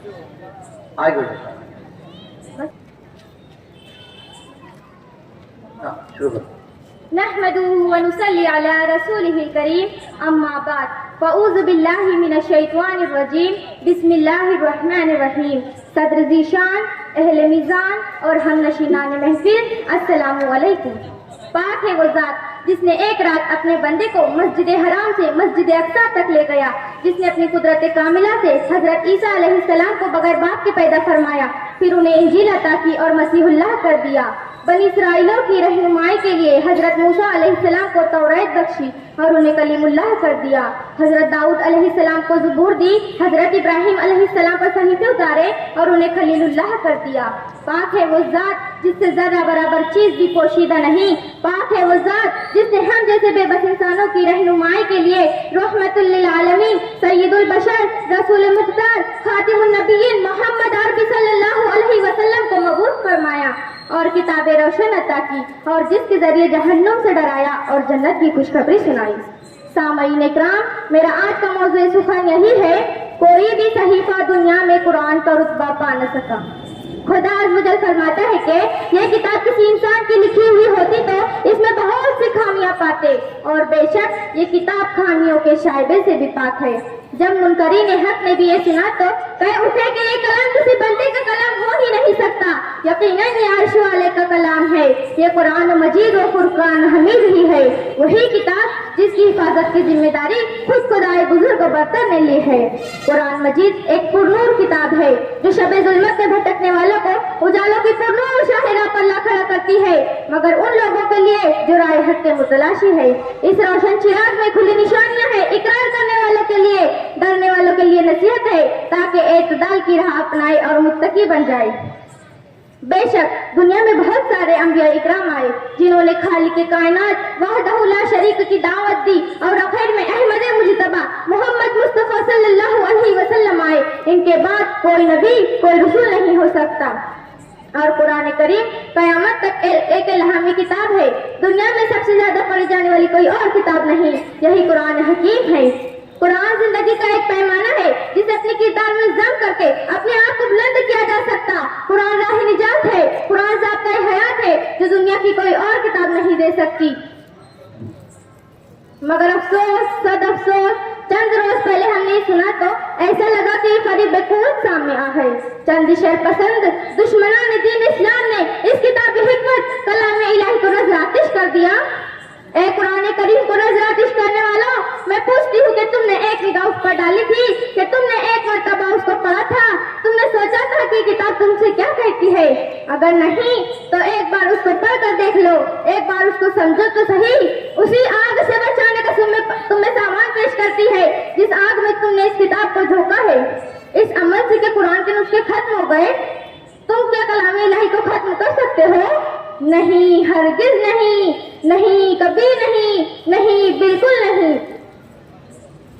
آگے شروع کرو. نحمده ونصلي على رسوله الكريم اما بعد فاعوذ بالله من الشیطان الرجیم بسم اللہ الرحمن الرحیم. صدر ذیشان، اہل میزان اور ہم نشینان محفل، السلام علیکم. پاک ہے وہ ذات جس نے ایک رات اپنے بندے کو مسجد حرام سے مسجد اقصی تک لے گیا، جس نے اپنی قدرت کاملہ سے حضرت عیسیٰ علیہ السلام کو بغیر باپ کے پیدا فرمایا، پھر انہیں انجیل عطا کی اور مسیح اللہ کر دیا. بنی اسرائیلوں کی رہنمائی کے لیے حضرت موسیٰ علیہ السلام کو توریت بخشی اور انہیں کلیم اللہ کر دیا. حضرت داؤد علیہ السلام کو زبور دی، حضرت ابراہیم علیہ السلام پر صحیفے اتارے اور انہیں خلیل اللہ کر دیا. پاک ہے وہ ذات جس سے ذرہ برابر چیز بھی پوشیدہ نہیں. پاک ہے وہ ذات جس نے ہم جیسے بے بس انسانوں کی رہنمائی کے لیے رحمت للعالمین سید البشر رسول مختار خاتم النبیین محمد عربی صلی اللہ علیہ وسلم کو مبعوث فرمایا اور کتاب روشن عطا کی، اور جس کے ذریعے جہنم سے ڈرایا اور جنت کی خوشخبری سنائی. سامعین اکرام، میرا آج کا موضوع سخن یہی ہے، کوئی بھی صحیفہ دنیا میں قرآن کا رتبہ پا نہ سکا. خدا عز و جل فرماتا ہے کہ یہ کتاب کسی انسان کی لکھی ہوئی ہوتی تو اس میں بہت سی خامیاں پاتے، اور بے شک یہ کتاب خامیوں کے شائبے سے بھی پاک ہے. جب منکرین حق نے بھی یہ سنا تو کہہ اٹھے کہ یہ کلام کسی بندے کا کلام ہو ہی نہیں سکتا، یقیناً یہ عرش والے کا کلام ہے. یہ قرآن مجید و فرقان حمید ہی ہے، وہی کتاب جس کی حفاظت کی ذمہ داری خود خدائے بزرگ و برتر نے لی ہے. قرآن مجید ایک پرنور کتاب ہے جو شب ظلمت میں بھٹکنے والوں کو اجالوں کی پرنور شاہراہ پر لا کھڑا کرتی ہے، مگر ان لوگوں کے لیے جو رائے حق کے متلاشی ہے. اس روشن چراغ میں کھلی نشانیاں ہیں، اقرار کرنے والوں کے لیے، ڈرنے والوں کے لیے نصیحت ہے تاکہ اعتدال کی راہ اپنائے اور متقی بن جائے. بے شک دنیا میں بہت سارے انبیاء اکرام آئے جنہوں نے خالق کائنات وحدہ لا شریک کی دعوت دی، اور آخر میں احمد مجتبی محمد مصطفیٰ صلی اللہ علیہ وسلم آئے. ان کے بعد کوئی نبی کوئی رسول نہیں ہو سکتا. اور قرآن کریم قیامت تک ایک الہامی کتاب ہے. دنیا میں سب سے زیادہ پڑھی جانے والی کوئی اور کتاب نہیں، یہی قرآن حکیم ہے. قرآن زندگی کا ایک پیمانہ ہے جسے اپنے کردار میں ضم کر کے اپنے آپ کو بلند کیا جا سکتا. قرآن راہ نجات ہے، قرآن ضابطۂ حیات ہے جو دنیا کی کوئی اور کتاب نہیں دے سکتی. مگر افسوس، صد افسوس، چند روز پہلے ہم نے سنا تو ایسا لگا کہ یہ فریب قوت سامنے آ ہے. چند شر پسند دشمنان دین اسلام نے اس کتاب حکمت کلام الہی کو نظر آتش کر دیا. اے قرآن کریم کو نظر آتش کرنے والوں، میں پوچھتی ہوں کہ تم نے ایک نگاہ اس پر ڈالی تھی، کہ تم نے ایک مرتبہ اس کو پڑھا تھا، تم نے سوچا تھا کہ کتاب تم سے کیا کہتی ہے؟ اگر نہیں تو ایک بار اس کو پڑھ کر دیکھ لو، ایک بار اس کو سمجھو تو صحیح. اسی آگ سے بچانے کا تمہیں سامان پیش کرتی ہے جس آگ میں تم نے اس کتاب کو جھونکا ہے. اس عمل سے کہ قرآن کے نسخے ختم ہو گئے، تم کیا کلام الہی کو ختم کر سکتے ہو؟ نہیں، ہرگز نہیں، نہیں، کبھی نہیں، نہیں، بالکل نہیں.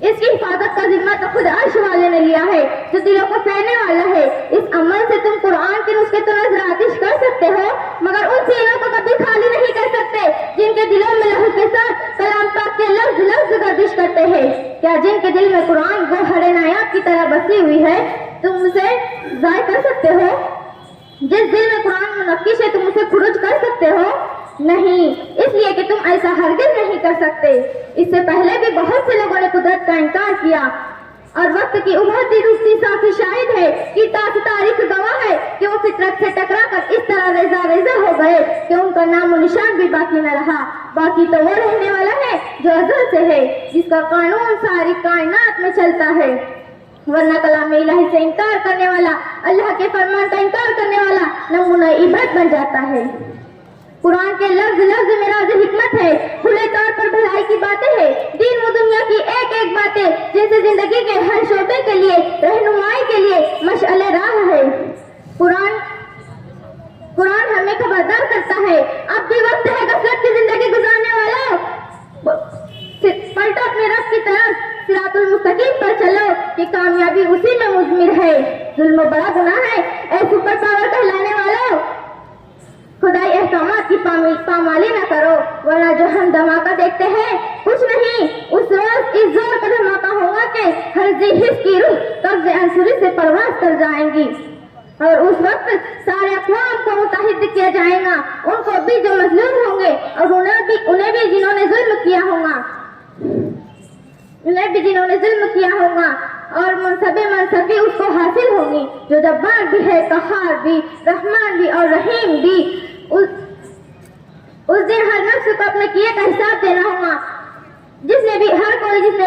اس کی حفاظت کا ذمہ تو خود عرش والے نے لیا ہے جو دلوں کو پھیرنے والا ہے. اس عمل سے تم قرآن کے نسخے تو نظر آتش کر سکتے ہو، مگر ان سینوں کو کبھی خالی نہیں کر سکتے جن کے دلوں میں لہو کے ساتھ کلام پاک کے لفظ لفظ گردش کرتے ہیں. کیا جن کے دل میں قرآن گوہر نایاب کی طرح بسی ہوئی ہے تم اسے ضائع کر سکتے ہو؟ جس دل میں قرآن منقش ہے تم اسے خروج کر سکتے ہو؟ نہیں، اس لیے کہ تم ایسا ہرگز نہیں کر سکتے. اس سے پہلے بھی بہت سے لوگوں نے قدرت کا انکار کیا، اور وقت کی ابھرتی روشنی ساتھ شاہد ہے کہ تاریخ گواہ ہے کہ وہ فطرت سے ٹکرا کر اس طرح ریزہ ہو گئے کہ ان کا نام و نشان بھی باقی نہ رہا. باقی تو وہ رہنے والا ہے جو ازل سے ہے، جس کا قانون ساری کائنات میں چلتا ہے. ورنہ کلام الہی سے انکار کرنے والا اللہ کے فرمان کا انکار کرنے والا نمونہ عبرت بن جاتا ہے. قرآن کے لفظ لفظ میں راز حکمت ہے، کھلے طور پر بھلائی کی باتیں ہیں، دین و دنیا کی ایک ایک باتیں جیسے زندگی کے ہر شعبے کے لیے رہنمائی کے لیے مشعل راہ ہے. قرآن ہمیں خبردار کرتا ہے، اب بھی وقت ہے غفلت کی زندگی گزارنے والوں، پلٹو اپنے رب کی طرف، صراط المستقیم پر چلو کہ کامیابی اسی میں مضمر ہے. ظلم بڑا گناہ ہے اے سپر پاور کہلانے والوں. خدائی احکامات کی پامالی نہ کرو ورنہ جو ہم دھماکہ دیکھتے ہیں کچھ نہیں، اس روز اس زور کا دھماکہ ہوگا کہ ہر ذی حس کی روح قبض عنصری سے پرواز کر جائیں گی، اور اس وقت سارے اقوام کو متحد کیا جائے گا، ان کو بھی جو مظلوم ہوں گے اور انہیں بھی جنہوں نے ظلم کیا ہوگا اور منصب بھی اس کو حاصل ہوگی، جو جبار بھی ہے، قہار بھی، رحمان بھی اور رحیم بھی۔ اس دن ہر نفس کو اپنے کیے کا حساب دینا ہوگا، جس نے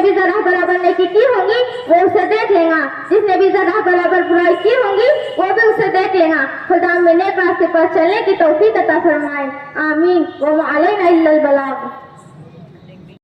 بھی ذرا برابر نیکی کی ہوگی وہ اسے دیکھ لے گا، جس نے بھی ذرا برابر برائی کی ہوگی وہ بھی اسے دیکھ لے گا۔ خدا میں نیک راستے پر چلنے کی توفیق عطا فرمائے، آمین۔ وما علینا الا البلاغ۔